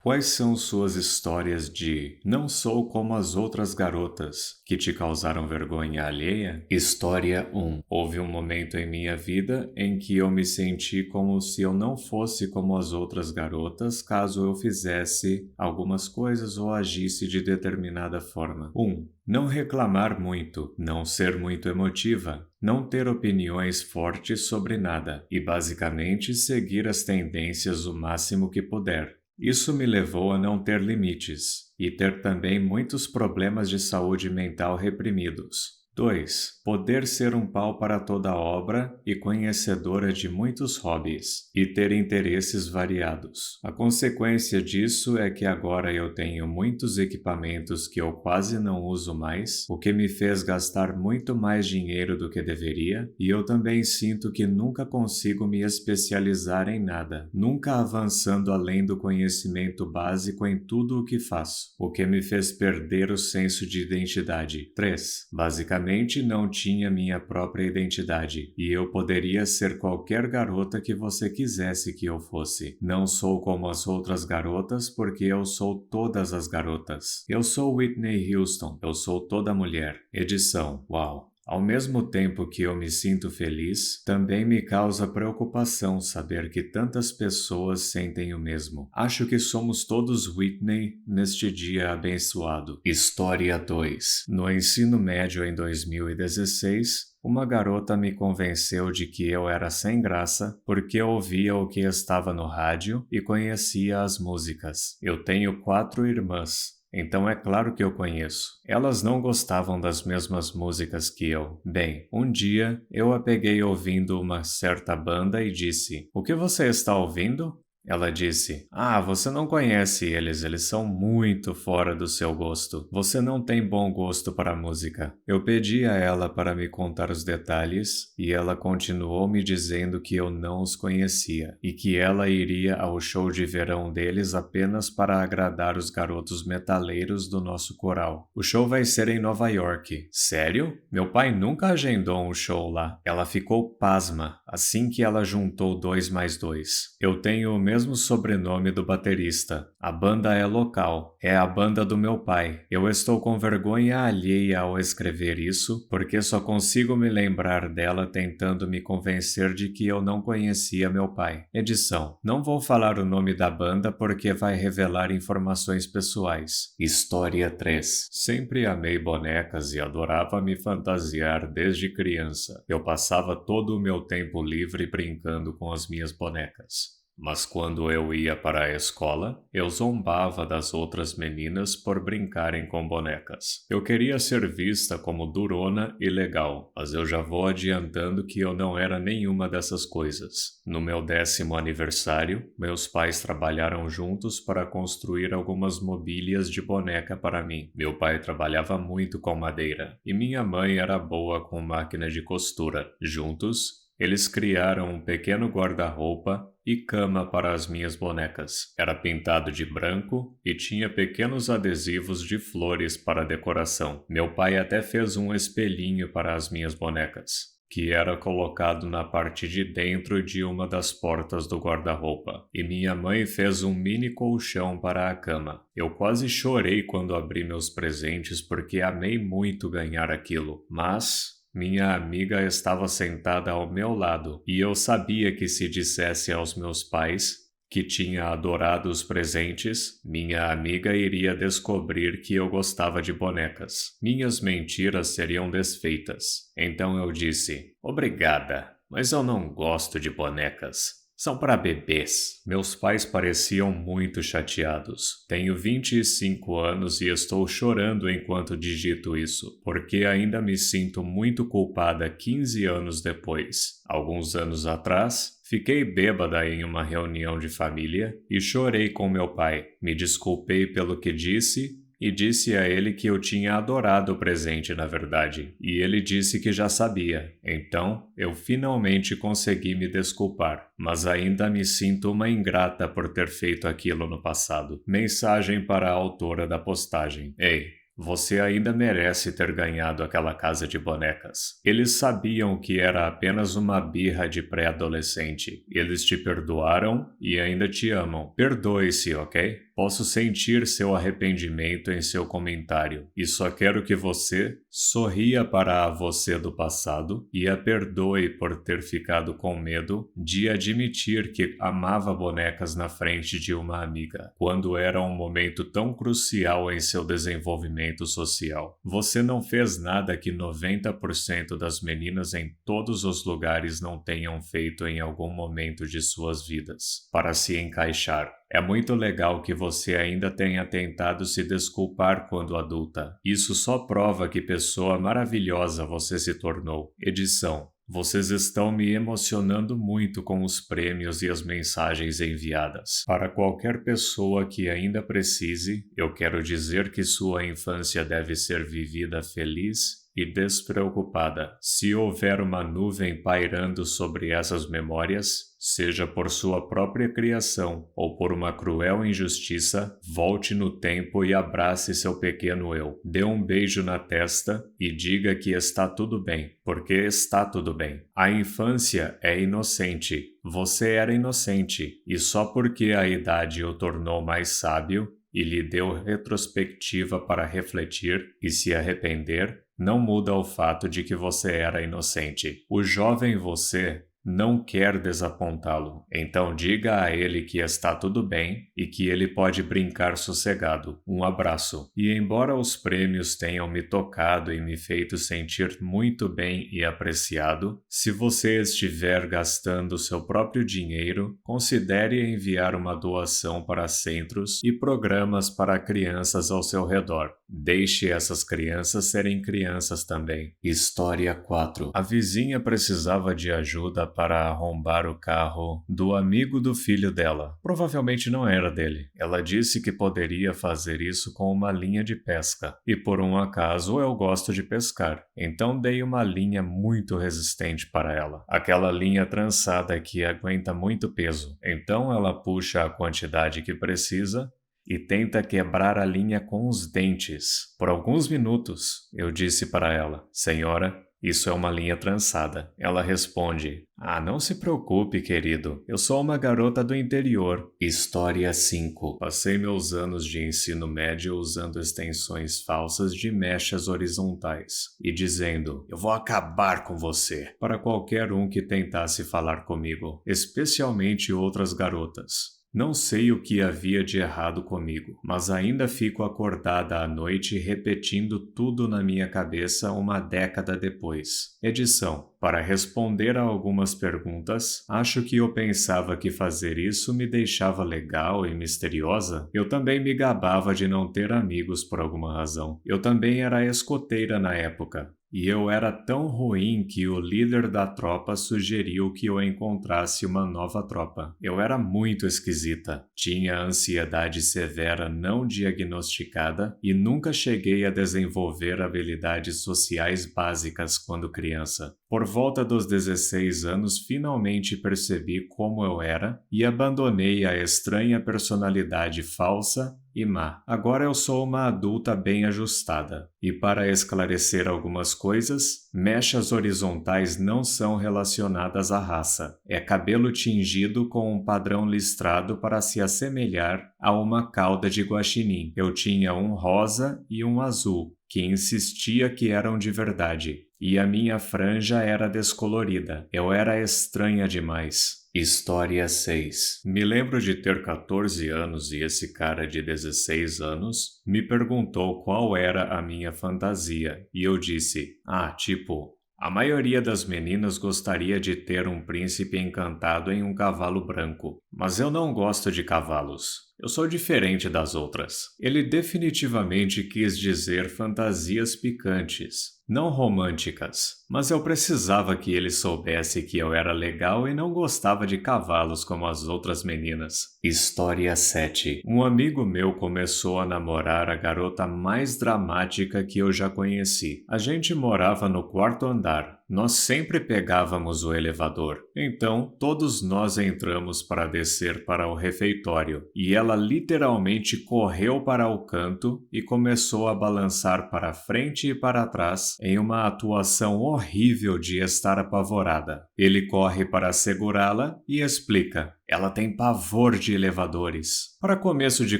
Quais são suas histórias de "não sou como as outras garotas" que te causaram vergonha alheia? História 1. Houve um momento em minha vida em que eu me senti como se eu não fosse como as outras garotas caso eu fizesse algumas coisas ou agisse de determinada forma. 1. Não reclamar muito, não ser muito emotiva, não ter opiniões fortes sobre nada e basicamente seguir as tendências o máximo que puder. Isso me levou a não ter limites e ter também muitos problemas de saúde mental reprimidos. 2. Poder ser um pau para toda obra e conhecedora de muitos hobbies e ter interesses variados. A consequência disso é que agora eu tenho muitos equipamentos que eu quase não uso mais, o que me fez gastar muito mais dinheiro do que deveria, e eu também sinto que nunca consigo me especializar em nada, nunca avançando além do conhecimento básico em tudo o que faço, o que me fez perder o senso de identidade. 3. Basicamente, não tinha minha própria identidade, e eu poderia ser qualquer garota que você quisesse que eu fosse. Não sou como as outras garotas porque eu sou todas as garotas. Eu sou Whitney Houston, eu sou toda mulher. Edição. Uau! Ao mesmo tempo que eu me sinto feliz, também me causa preocupação saber que tantas pessoas sentem o mesmo. Acho que somos todos Whitney neste dia abençoado. História 2. No ensino médio em 2016, uma garota me convenceu de que eu era sem graça porque ouvia o que estava no rádio e conhecia as músicas. Eu tenho 4 irmãs. Então é claro que eu conheço. Elas não gostavam das mesmas músicas que eu. Bem, um dia eu a peguei ouvindo uma certa banda e disse: "O que você está ouvindo?" Ela disse: "Ah, você não conhece eles são muito fora do seu gosto. Você não tem bom gosto para música." Eu pedi a ela para me contar os detalhes e ela continuou me dizendo que eu não os conhecia e que ela iria ao show de verão deles apenas para agradar os garotos metaleiros do nosso coral. O show vai ser em Nova York. Sério? Meu pai nunca agendou um show lá. Ela ficou pasma assim que ela juntou 2 mais 2. Eu tenho o mesmo sobrenome do baterista. A banda é local. É a banda do meu pai. Eu estou com vergonha alheia ao escrever isso, porque só consigo me lembrar dela tentando me convencer de que eu não conhecia meu pai. Edição. Não vou falar o nome da banda porque vai revelar informações pessoais. História 3. Sempre amei bonecas e adorava me fantasiar desde criança. Eu passava todo o meu tempo livre brincando com as minhas bonecas. Mas quando eu ia para a escola, eu zombava das outras meninas por brincarem com bonecas. Eu queria ser vista como durona e legal, mas eu já vou adiantando que eu não era nenhuma dessas coisas. No meu 10º aniversário, meus pais trabalharam juntos para construir algumas mobílias de boneca para mim. Meu pai trabalhava muito com madeira, e minha mãe era boa com máquina de costura. Juntos, eles criaram um pequeno guarda-roupa e cama para as minhas bonecas. Era pintado de branco e tinha pequenos adesivos de flores para decoração. Meu pai até fez um espelhinho para as minhas bonecas, que era colocado na parte de dentro de uma das portas do guarda-roupa. E minha mãe fez um mini colchão para a cama. Eu quase chorei quando abri meus presentes porque amei muito ganhar aquilo, mas minha amiga estava sentada ao meu lado e eu sabia que se dissesse aos meus pais que tinha adorado os presentes, minha amiga iria descobrir que eu gostava de bonecas. Minhas mentiras seriam desfeitas. Então eu disse: "Obrigada, mas eu não gosto de bonecas. São para bebês." Meus pais pareciam muito chateados. Tenho 25 anos e estou chorando enquanto digito isso, porque ainda me sinto muito culpada 15 anos depois. Alguns anos atrás, fiquei bêbada em uma reunião de família e chorei com meu pai. Me desculpei pelo que disse e disse a ele que eu tinha adorado o presente na verdade, e ele disse que já sabia. Então, eu finalmente consegui me desculpar, mas ainda me sinto uma ingrata por ter feito aquilo no passado. Mensagem para a autora da postagem. Ei, você ainda merece ter ganhado aquela casa de bonecas. Eles sabiam que era apenas uma birra de pré-adolescente. Eles te perdoaram e ainda te amam. Perdoe-se, ok? Posso sentir seu arrependimento em seu comentário e só quero que você sorria para a você do passado e a perdoe por ter ficado com medo de admitir que amava bonecas na frente de uma amiga, quando era um momento tão crucial em seu desenvolvimento social. Você não fez nada que 90% das meninas em todos os lugares não tenham feito em algum momento de suas vidas, para se encaixar. É muito legal que você ainda tenha tentado se desculpar quando adulta. Isso só prova que pessoa maravilhosa você se tornou. Edição. Vocês estão me emocionando muito com os prêmios e as mensagens enviadas. Para qualquer pessoa que ainda precise, eu quero dizer que sua infância deve ser vivida feliz e despreocupada. Se houver uma nuvem pairando sobre essas memórias, seja por sua própria criação ou por uma cruel injustiça, volte no tempo e abrace seu pequeno eu. Dê um beijo na testa e diga que está tudo bem, porque está tudo bem. A infância é inocente. Você era inocente, e só porque a idade o tornou mais sábio e lhe deu retrospectiva para refletir e se arrepender, não muda o fato de que você era inocente. O jovem você não quer desapontá-lo, então diga a ele que está tudo bem e que ele pode brincar sossegado. Um abraço. E embora os prêmios tenham me tocado e me feito sentir muito bem e apreciado, se você estiver gastando seu próprio dinheiro, considere enviar uma doação para centros e programas para crianças ao seu redor. Deixe essas crianças serem crianças também. História 4. A vizinha precisava de ajuda para arrombar o carro do amigo do filho dela. Provavelmente não era dele. Ela disse que poderia fazer isso com uma linha de pesca. E por um acaso eu gosto de pescar. Então dei uma linha muito resistente para ela. Aquela linha trançada que aguenta muito peso. Então ela puxa a quantidade que precisa e tenta quebrar a linha com os dentes. Por alguns minutos, eu disse para ela: "Senhora, isso é uma linha trançada." Ela responde: "Ah, não se preocupe, querido. Eu sou uma garota do interior." História 5. Passei meus anos de ensino médio usando extensões falsas de mechas horizontais e dizendo: "Eu vou acabar com você," para qualquer um que tentasse falar comigo, especialmente outras garotas. Não sei o que havia de errado comigo, mas ainda fico acordada à noite repetindo tudo na minha cabeça uma década depois. Edição. Para responder a algumas perguntas, acho que eu pensava que fazer isso me deixava legal e misteriosa. Eu também me gabava de não ter amigos por alguma razão. Eu também era escoteira na época. E eu era tão ruim que o líder da tropa sugeriu que eu encontrasse uma nova tropa. Eu era muito esquisita, tinha ansiedade severa não diagnosticada e nunca cheguei a desenvolver habilidades sociais básicas quando criança. Por volta dos 16 anos, finalmente percebi como eu era e abandonei a estranha personalidade falsa e má. Agora eu sou uma adulta bem ajustada. E para esclarecer algumas coisas, mechas horizontais não são relacionadas à raça. É cabelo tingido com um padrão listrado para se assemelhar a uma cauda de guaxinim. Eu tinha um rosa e um azul, que insistia que eram de verdade. E a minha franja era descolorida. Eu era estranha demais. História 6. Me lembro de ter 14 anos e esse cara de 16 anos me perguntou qual era a minha fantasia. E eu disse: a maioria das meninas gostaria de ter um príncipe encantado em um cavalo branco. Mas eu não gosto de cavalos. Eu sou diferente das outras. Ele definitivamente quis dizer fantasias picantes, não românticas. Mas eu precisava que ele soubesse que eu era legal e não gostava de cavalos como as outras meninas. História 7. Um amigo meu começou a namorar a garota mais dramática que eu já conheci. A gente morava no quarto andar. Nós sempre pegávamos o elevador. Então, todos nós entramos para descer para o refeitório. E ela literalmente correu para o canto e começou a balançar para frente e para trás, em uma atuação horrível de estar apavorada. Ele corre para segurá-la e explica: ela tem pavor de elevadores. Para começo de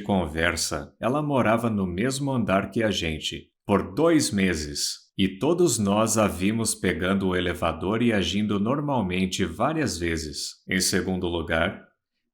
conversa, ela morava no mesmo andar que a gente, por 2 meses. E todos nós a vimos pegando o elevador e agindo normalmente várias vezes. Em segundo lugar,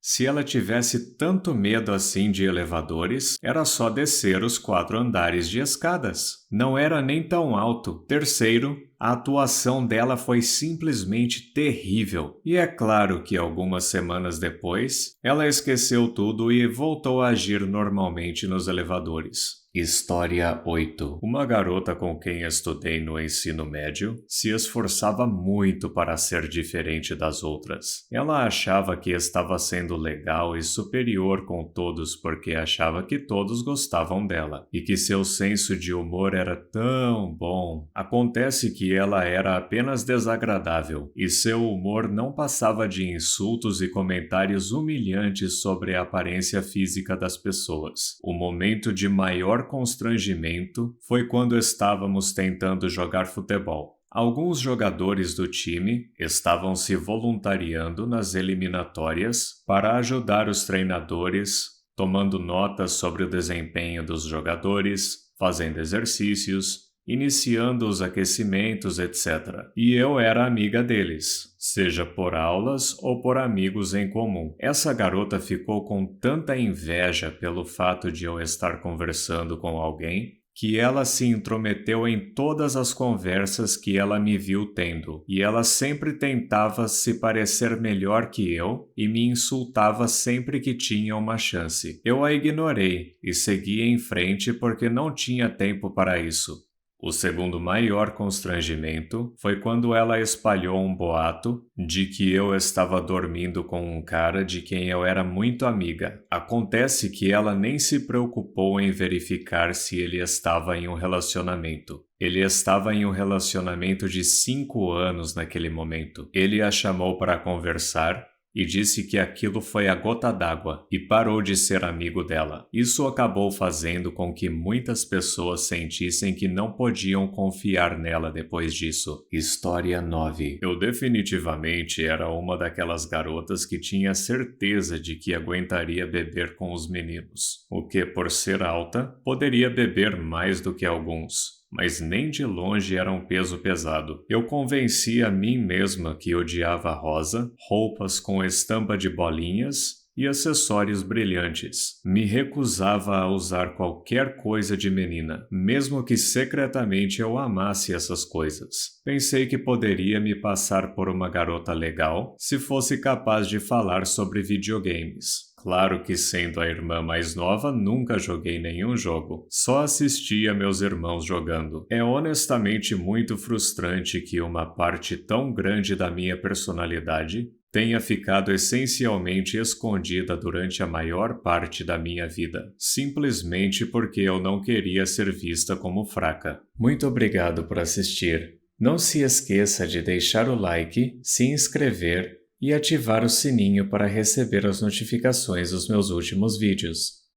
se ela tivesse tanto medo assim de elevadores, era só descer os 4 andares de escadas. Não era nem tão alto. Terceiro, a atuação dela foi simplesmente terrível. E é claro que algumas semanas depois, ela esqueceu tudo e voltou a agir normalmente nos elevadores. História 8. Uma garota com quem estudei no ensino médio se esforçava muito para ser diferente das outras. Ela achava que estava sendo legal e superior com todos porque achava que todos gostavam dela e que seu senso de humor era tão bom. Acontece que ela era apenas desagradável e seu humor não passava de insultos e comentários humilhantes sobre a aparência física das pessoas. O momento de maior constrangimento foi quando estávamos tentando jogar futebol. Alguns jogadores do time estavam se voluntariando nas eliminatórias para ajudar os treinadores, tomando notas sobre o desempenho dos jogadores, fazendo exercícios, iniciando os aquecimentos, etc. E eu era amiga deles, seja por aulas ou por amigos em comum. Essa garota ficou com tanta inveja pelo fato de eu estar conversando com alguém que ela se intrometeu em todas as conversas que ela me viu tendo, e ela sempre tentava se parecer melhor que eu e me insultava sempre que tinha uma chance. Eu a ignorei e segui em frente porque não tinha tempo para isso. O segundo maior constrangimento foi quando ela espalhou um boato de que eu estava dormindo com um cara de quem eu era muito amiga. Acontece que ela nem se preocupou em verificar se ele estava em um relacionamento. Ele estava em um relacionamento de 5 anos naquele momento. Ele a chamou para conversar e disse que aquilo foi a gota d'água e parou de ser amigo dela. Isso acabou fazendo com que muitas pessoas sentissem que não podiam confiar nela depois disso. História 9. Eu definitivamente era uma daquelas garotas que tinha certeza de que aguentaria beber com os meninos, o que, por ser alta, poderia beber mais do que alguns. Mas nem de longe era um peso pesado. Eu convenci a mim mesma que odiava rosa, roupas com estampa de bolinhas e acessórios brilhantes. Me recusava a usar qualquer coisa de menina, mesmo que secretamente eu amasse essas coisas. Pensei que poderia me passar por uma garota legal se fosse capaz de falar sobre videogames. Claro que, sendo a irmã mais nova, nunca joguei nenhum jogo. Só assistia meus irmãos jogando. É honestamente muito frustrante que uma parte tão grande da minha personalidade tenha ficado essencialmente escondida durante a maior parte da minha vida, simplesmente porque eu não queria ser vista como fraca. Muito obrigado por assistir. Não se esqueça de deixar o like, se inscrever e ativar o sininho para receber as notificações dos meus últimos vídeos.